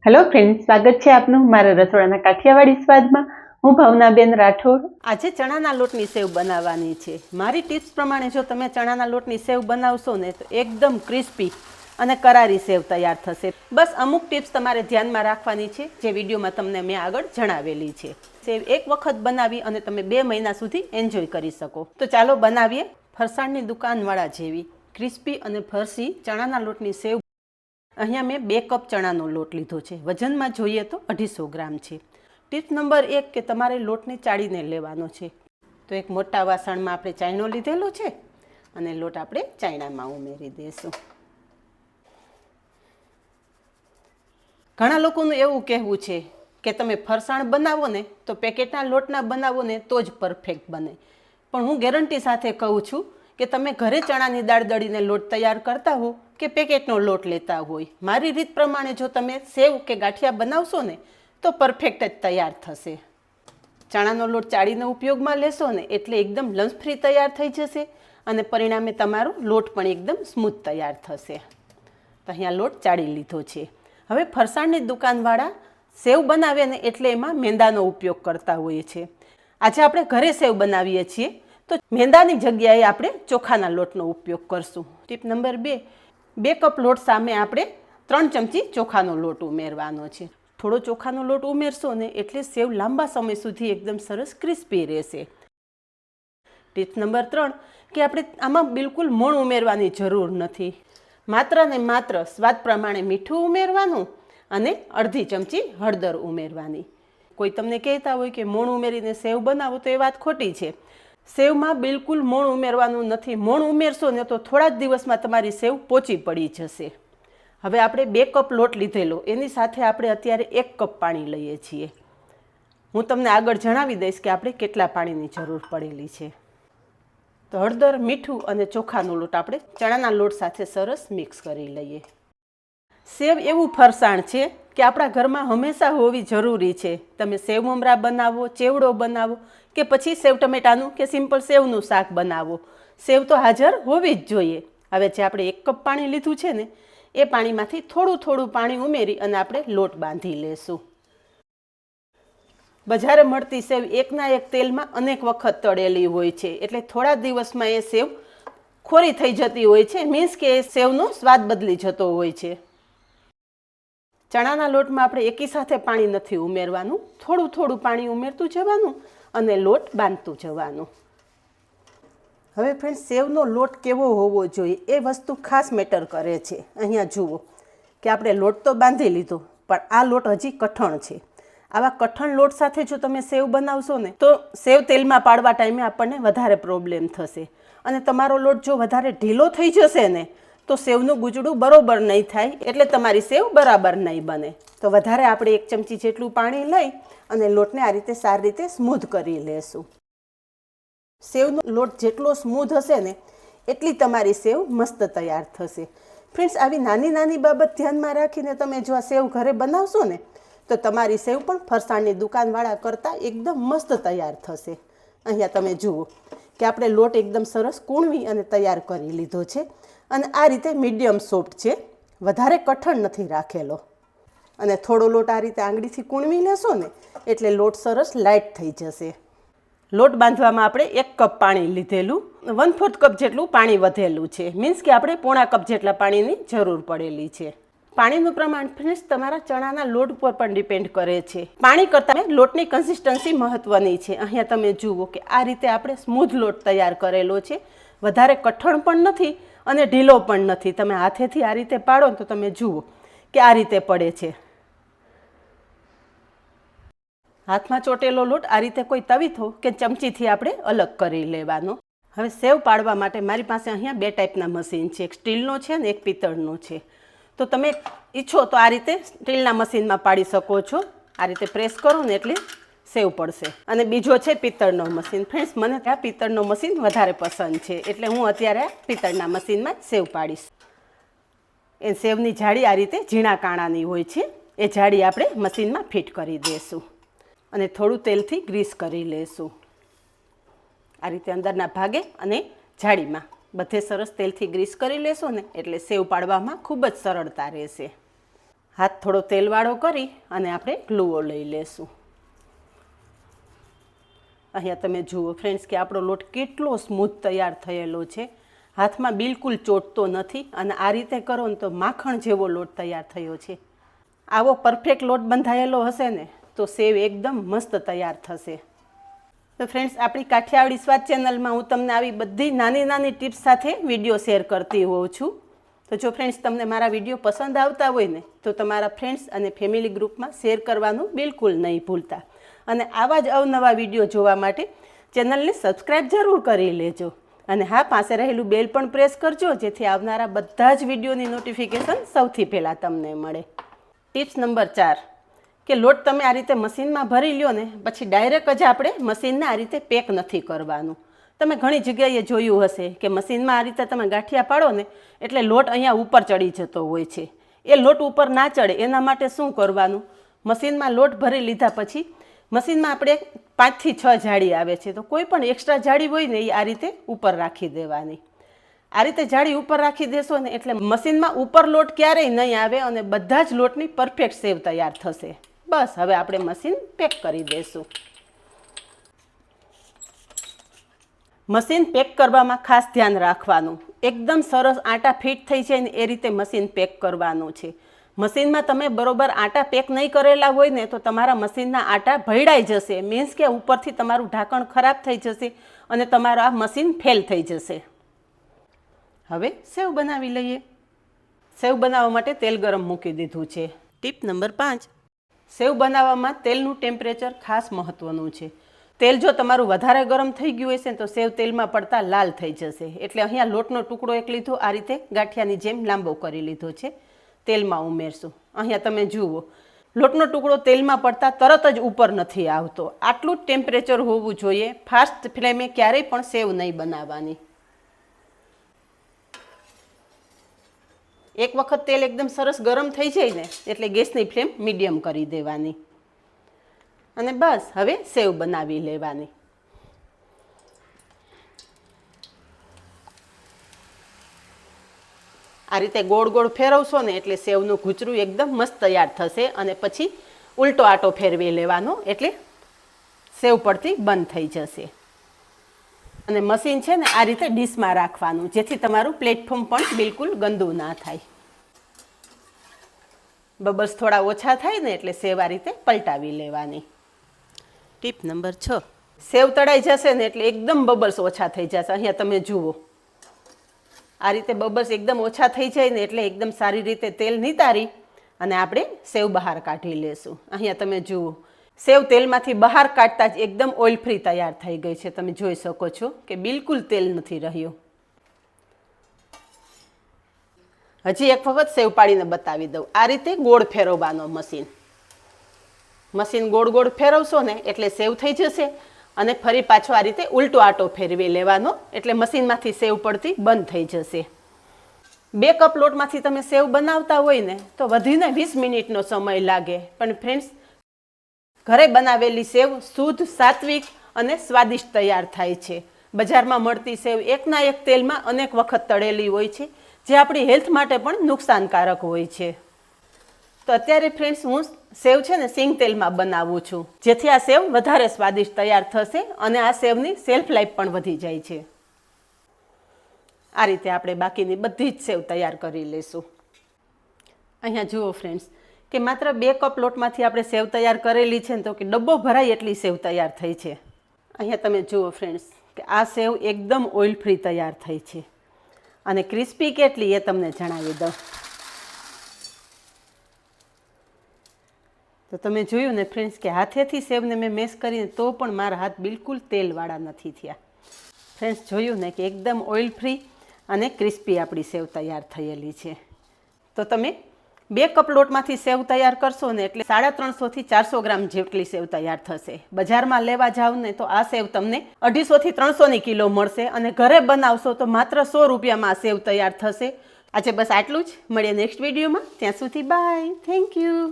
Hello friend, સ્વાગત છે આપનું મારા રસોડાના કાઠિયાવાડી સ્વાદમાં. હું ભાવનાબેન રાઠોડ. આજે ચણાના લોટની સેવ બનાવવાની છે. મારી ટિપ્સ પ્રમાણે જો તમે ચણાના લોટની સેવ બનાવશો ને તો એકદમ ક્રિસ્પી અને કરારી સેવ તૈયાર થશે. બસ અમુક ટિપ્સ તમારે ધ્યાનમાં રાખવાની છે જે વિડીયોમાં તમને મેં આગળ જણાવેલી છે. સેવ એક વખત બનાવી અને તમે 2 મહિના સુધી એન્જોય કરી શકો. તો ચાલો બનાવીએ ફરસાણની દુકાનવાળા જેવી ક્રિસ્પી અને ફરસી ચણાના લોટની સેવ. અહીંયા મેં 2 કપ ચણાનો લોટ લીધો છે. વજનમાં જોઈએ તો 250 ગ્રામ છે. ટીપ નંબર 1 કે તમારે લોટને ચાળીને લેવાનો છે. તો એક મોટા વાસણમાં આપણે ચાયણો લીધેલો છે અને લોટ આપણે ચાયણામાં ઉમેરી દઈશું. ઘણા લોકોનું એવું કહેવું છે કે તમે ફરસાણ બનાવો ને તો પેકેટના લોટના બનાવો ને તો જ પરફેક્ટ બને. પણ હું ગેરંટી સાથે કહું છું કે તમે ઘરે ચણાની દાળ દળીને લોટ તૈયાર કરતા હો કે પેકેટનો લોટ લેતા હોય, મારી રીત પ્રમાણે જો તમે સેવ કે ગાંઠિયા બનાવશો ને તો પરફેક્ટ જ તૈયાર થશે. ચણાનો લોટ ચાળીને ઉપયોગમાં લેશો ને એટલે એકદમ લંચ ફ્રી તૈયાર થઈ જશે અને પરિણામે તમારો લોટ પણ એકદમ સ્મૂથ તૈયાર થશે. તો અહીંયા લોટ ચાળી લીધો છે. હવે ફરસાણની દુકાનવાળા સેવ બનાવે ને એટલે એમાં મેંદાનો ઉપયોગ કરતા હોઈએ છીએ. આજે આપણે ઘરે સેવ બનાવીએ છીએ તો મેંદાની જગ્યાએ આપણે ચોખાના લોટનો ઉપયોગ કરશું. ટીપ નંબર 2 કપ લોટ સામે આપણે 3 ચમચી ચોખાનો લોટ ઉમેરવાનો છે. થોડો ચોખાનો લોટ ઉમેરશો ને એટલે સેવ લાંબા સમય સુધી એકદમ સરસ ક્રિસ્પી રહેશે. ટીપ નંબર 3 કે આપણે આમાં બિલકુલ મોણ ઉમેરવાની જરૂર નથી. માત્ર ને માત્ર સ્વાદ પ્રમાણે મીઠું ઉમેરવાનું અને અડધી ચમચી હળદર ઉમેરવાની. કોઈ તમને કહેતા હોય કે મોણ ઉમેરીને સેવ બનાવો તો એ વાત ખોટી છે. સેવમાં બિલકુલ મોણ ઉમેરવાનું નથી. મોણ ઉમેરશો ને તો થોડા જ દિવસમાં તમારી સેવ પોચી પડી જશે. હવે આપણે 2 કપ લોટ લીધેલો એની સાથે આપણે અત્યારે 1 કપ પાણી લઈએ છીએ. હું તમને આગળ જણાવી દઈશ કે આપણે કેટલા પાણીની જરૂર પડેલી છે. તો હળદર, મીઠું અને ચોખાનો લોટ આપણે ચણાના લોટ સાથે સરસ મિક્સ કરી લઈએ. સેવ એવું ફરસાણ છે કે આપણા ઘરમાં હંમેશા હોવી જરૂરી છે. તમે સેવ મમરા બનાવો, ચેવડો બનાવો કે પછી સેવ ટમેટાનું કે સિમ્પલ સેવનું શાક બનાવો, સેવ તો હાજર હોવી જ જોઈએ. હવે જે આપણે 1 કપ પાણી લીધું છે ને એ પાણીમાંથી થોડું થોડું પાણી ઉમેરી અને આપણે લોટ બાંધી લેશું. બજારે મળતી સેવ એકના એક તેલમાં અનેક વખત તળેલી હોય છે એટલે થોડા દિવસમાં એ સેવ ખોરી થઈ જતી હોય છે. મીન્સ કે એ સેવનો સ્વાદ બદલી જતો હોય છે. ચણાના લોટમાં આપણે એકી સાથે પાણી નથી ઉમેરવાનું. થોડું થોડું પાણી ઉમેરતું જવાનું અને લોટ બાંધતું જવાનું. હવે ફ્રેન્ડ્સ, સેવનો લોટ કેવો હોવો જોઈએ એ વસ્તુ ખાસ મેટર કરે છે. અહીંયા જુઓ કે આપણે લોટ તો બાંધી લીધો પણ આ લોટ હજી કઠણ છે. આવા કઠણ લોટ સાથે જો તમે સેવ બનાવશો ને તો સેવ તેલમાં પાડવા ટાઈમે આપણને વધારે પ્રોબ્લેમ થશે અને તમારો લોટ જો વધારે ઢીલો થઈ જશે ને તો સેવનું ગુજડું બરોબર નહીં થાય એટલે તમારી સેવ બરાબર નહીં બને. તો વધારે આપણે 1 ચમચી જેટલું પાણી લઈ અને લોટને આ રીતે સારી રીતે સ્મૂધ કરી લેશું. સેવનો લોટ જેટલો સ્મૂધ હશે ને એટલી તમારી સેવ મસ્ત તૈયાર થશે. ફ્રેન્ડ્સ, આવી નાની નાની બાબત ધ્યાનમાં રાખીને તમે જો આ સેવ ઘરે બનાવશો ને તો તમારી સેવ પણ ફરસાણની દુકાનવાળા કરતાં એકદમ મસ્ત તૈયાર થશે. અહીંયા તમે જુઓ કે આપણે લોટ એકદમ સરસ કૂણવી અને તૈયાર કરી લીધો છે અને આ રીતે મીડિયમ સોફ્ટ છે, વધારે કઠણ નથી રાખેલો. અને થોડો લોટ આ રીતે આંગળીથી કૂણવી લેશો ને એટલે લોટ સરસ લાઇટ થઈ જશે. લોટ બાંધવામાં આપણે 1 કપ પાણી લીધેલું, 1/4 કપ જેટલું પાણી વધેલું છે. મીન્સ કે આપણે પોણા કપ જેટલા પાણીની જરૂર પડેલી છે. પાણીનું પ્રમાણ ફ્રેન્ડ્સ તમારા ચણાના લોટ ઉપર પણ ડિપેન્ડ કરે છે. પાણી કરતાં લોટની કન્સિસ્ટન્સી મહત્ત્વની છે. અહીંયા તમે જુઓ કે આ રીતે આપણે સ્મૂધ લોટ તૈયાર કરેલો છે. વધારે કઠણ પણ નથી અને ઢીલો પણ નથી. તમે હાથેથી આ રીતે પાડો તો તમે જુઓ કે આ રીતે પડે છે. હાથમાં ચોટેલો લોટ આ રીતે કોઈ તવીથો કે ચમચીથી આપણે અલગ કરી લેવાનો. હવે સેવ પાડવા માટે મારી પાસે અહીંયા 2 ટાઈપના મશીન છે. એક સ્ટીલનો છે અને એક પિત્તળનો છે. તો તમે ઈચ્છો તો આ રીતે સ્ટીલના મશીનમાં પાડી શકો છો. આ રીતે પ્રેસ કરો ને એટલે સેવ પડશે. અને બીજો છે પિત્તળનો મશીન. ફ્રેન્ડ્સ, મને આ પિત્તળનો મશીન વધારે પસંદ છે એટલે હું અત્યારે પિત્તળના મશીનમાં જ સેવ પાડીશ. એ સેવની જાળી આ રીતે ઝીણા કાણાની હોય છે. એ જાળી આપણે મશીનમાં ફિટ કરી દઈશું અને થોડું તેલથી ગ્રીસ કરી લેશું. આ રીતે અંદરના ભાગે અને જાળીમાં બધે સરસ તેલથી ગ્રીસ કરી લેશો ને એટલે સેવ પાડવામાં ખૂબ જ સરળતા રહેશે. હાથ થોડો તેલવાળો કરી અને આપણે ગ્લુઓ લઈ લેશું. અહીંયા તમે જુઓ ફ્રેન્ડ્સ કે આપણો લોટ કેટલો સ્મૂથ તૈયાર થયેલો છે. હાથમાં બિલકુલ ચોટતો નથી અને આ રીતે કરો ને તો માખણ જેવો લોટ તૈયાર થયો છે. આવો પરફેક્ટ લોટ બંધાયેલો હશે ને તો સેવ એકદમ મસ્ત તૈયાર થશે. તો ફ્રેન્ડ્સ, આપણી કાઠિયાવાડી સ્વાદ ચેનલમાં હું તમને આવી બધી નાની નાની ટિપ્સ સાથે વિડીયો શેર કરતી હોઉં છું. તો જો ફ્રેન્ડ્સ તમને મારા વિડીયો પસંદ આવતા હોય ને તો તમારા ફ્રેન્ડ્સ અને ફેમિલી ગ્રુપમાં શેર કરવાનું બિલકુલ નહીં ભૂલતા. અને આવા જ અવનવા વિડીયો જોવા માટે ચેનલને સબસ્ક્રાઈબ જરૂર કરી લેજો. અને હા, પાસે રહેલું બેલ પણ પ્રેસ કરજો જેથી આવનારા બધા જ વિડીયોની નોટિફિકેશન સૌથી પહેલાં તમને મળે. ટિપ્સ નંબર 4 કે લોટ તમે આ રીતે મશીનમાં ભરી લ્યો ને પછી ડાયરેક્ટ જ આપણે મશીનને આ રીતે પેક નથી કરવાનું. તમે ઘણી જગ્યાએ જોયું હશે કે મશીનમાં આ રીતે તમે ગાંઠિયા પાડો ને એટલે લોટ અહીંયા ઉપર ચડી જતો હોય છે. એ લોટ ઉપર ના ચડે એના માટે શું કરવાનું, મશીનમાં લોટ ભરી લીધા પછી મશીનમાં આપણે 5 થી 6 જાળી આવે છે, તો કોઈ પણ એક્સ્ટ્રા જાળી હોય ને એ આ રીતે ઉપર રાખી દેવાની. આ રીતે જાળી ઉપર રાખી દેશો ને એટલે મશીનમાં ઉપર લોટ ક્યારેય નહીં આવે અને બધા જ લોટની પરફેક્ટ સેવ તૈયાર થશે. બસ હવે આપણે મશીન પેક કરી દઈશું. મશીન પેક કરવામાં ખાસ ધ્યાન રાખવાનું, એકદમ સરસ આટા ફિટ થઈ જાય ને એ રીતે મશીન પેક કરવાનું છે. મશીનમાં તમે બરોબર આટા પેક નહીં કરેલા હોય ને તો તમારા મશીનના આટા ભયડાઈ જશે, મીન્સ કે ઉપરથી તમારું ઢાંકણ ખરાબ થઈ જશે અને તમારું આ મશીન ફેલ થઈ જશે. હવે સેવ બનાવી લઈએ. સેવ બનાવવા માટે તેલ ગરમ મૂકી દીધું છે. ટીપ નંબર 5, સેવ બનાવવામાં તેલનું ટેમ્પરેચર ખાસ મહત્વનું છે. તેલ જો તમારું વધારે ગરમ થઈ ગયું હશે તો સેવ તેલમાં પડતા લાલ થઈ જશે. એટલે અહીંયા લોટનો ટુકડો એક લીધો, આ રીતે ગાંઠિયાની જેમ લાંબો કરી લીધો છે. તેલમાં ઉમેરશું. અહીંયા તમે જુઓ લોટનો ટુકડો તેલમાં પડતા તરત જ ઉપર નથી આવતો. આટલું જ ટેમ્પરેચર હોવું જોઈએ. ફાસ્ટ ફ્લેમે ક્યારેય પણ સેવ નહીં બનાવવાની. એક વખત તેલ એકદમ સરસ ગરમ થઈ જાય ને એટલે ગેસની ફ્લેમ મીડિયમ કરી દેવાની અને બસ હવે સેવ બનાવી લેવાની. આ રીતે ગોળ ગોળ ફેરવશો ને એટલે સેવનું ઘૂંચરું એકદમ મસ્ત તૈયાર થશે અને પછી ઉલટો આટો ફેરવી લેવાનો એટલે સેવ પડતી બંધ થઈ જશે. અને મશીન છે ને આ રીતે ડીશમાં રાખવાનું જેથી તમારું પ્લેટફોર્મ પણ બિલકુલ ગંદુ ના થાય. બબલ્સ થોડા ઓછા થાય ને એટલે સેવ આ રીતે પલટાવી લેવાની. ટીપ નંબર 6, સેવ તળાઈ જશે ને એટલે એકદમ બબલ્સ ઓછા થઈ જશે. અહીંયા તમે જુઓ આ રીતે બબલ્સ એકદમ ઓછા થઈ જાય ને એટલે એકદમ સારી રીતે તેલ નિતારી અને આપણે સેવ બહાર કાઢી લેશું. અહીંયા તમે જુઓ સેવ તેલમાંથી બહાર કાઢતા જ એકદમ ઓઇલ ફ્રી તૈયાર થઈ ગઈ છે. તમે જોઈ શકો છો કે બિલકુલ તેલ નથી રહ્યું. હજી એક વખત સેવ પાડીને બતાવી દઉં. આ રીતે ગોળ ફેરવવાનો મશીન ગોળ ગોળ ફેરવશો ને એટલે સેવ થઈ જશે અને ફરી પાછો આ રીતે ઉલટો આટો ફેરવી લેવાનો એટલે મશીનમાંથી સેવ પડતી બંધ થઈ જશે. 2 કપ લોટમાંથી તમે સેવ બનાવતા હોય ને તો વધીને 20 મિનિટનો સમય લાગે. પણ ફ્રેન્ડ્સ, ઘરે બનાવેલી સેવ શુદ્ધ, સાત્વિક અને સ્વાદિષ્ટ તૈયાર થાય છે. બજારમાં મળતી સેવ એકના એક તેલમાં અનેક વખત તળેલી હોય છે જે આપણી હેલ્થ માટે પણ નુકસાનકારક હોય છે. તો અત્યારે ફ્રેન્ડ્સ હું સેવ છે ને સિંગ તેલમાં બનાવું છું જેથી આ સેવ વધારે સ્વાદિષ્ટ તૈયાર થશે અને આ સેવની સેલ્ફ લાઈફ પણ વધી જાય છે. આ રીતે આપણે બાકીની બધી જ સેવ તૈયાર કરી લઈશું. અહીંયા જુઓ ફ્રેન્ડ્સ કે માત્ર 2 કપ લોટમાંથી આપણે સેવ તૈયાર કરેલી છે ને તો કે ડબ્બો ભરાય એટલી સેવ તૈયાર થઈ છે. અહીંયા તમે જુઓ ફ્રેન્ડ્સ કે આ સેવ એકદમ ઓઇલ ફ્રી તૈયાર થઈ છે અને ક્રિસ્પી કેટલી એ તમને જણાવી દઉં. તો તમે જોયું ને ફ્રેન્ડ્સ કે હાથેથી સેવને મેં મેશ કરીને તો પણ મારા હાથ બિલકુલ તેલવાળા નથી થયા. ફ્રેન્ડ્સ જોયું ને કે એકદમ ઓઇલ ફ્રી અને ક્રિસ્પી આપણી સેવ તૈયાર થયેલી છે. તો તમે 2 કપ લોટમાંથી સેવ તૈયાર કરશો ને એટલે 350 થી 400 ગ્રામ જેટલી સેવ તૈયાર થશે. બજારમાં લેવા જાવ ને તો આ સેવ તમને 250 થી 300 કિલો મળશે અને ઘરે બનાવશો તો માત્ર 100 રૂપિયામાં આ સેવ તૈયાર થશે. આજે બસ આટલું જ. મળીએ નેક્સ્ટ વિડીયોમાં. ત્યાં સુધી બાય. Thank you.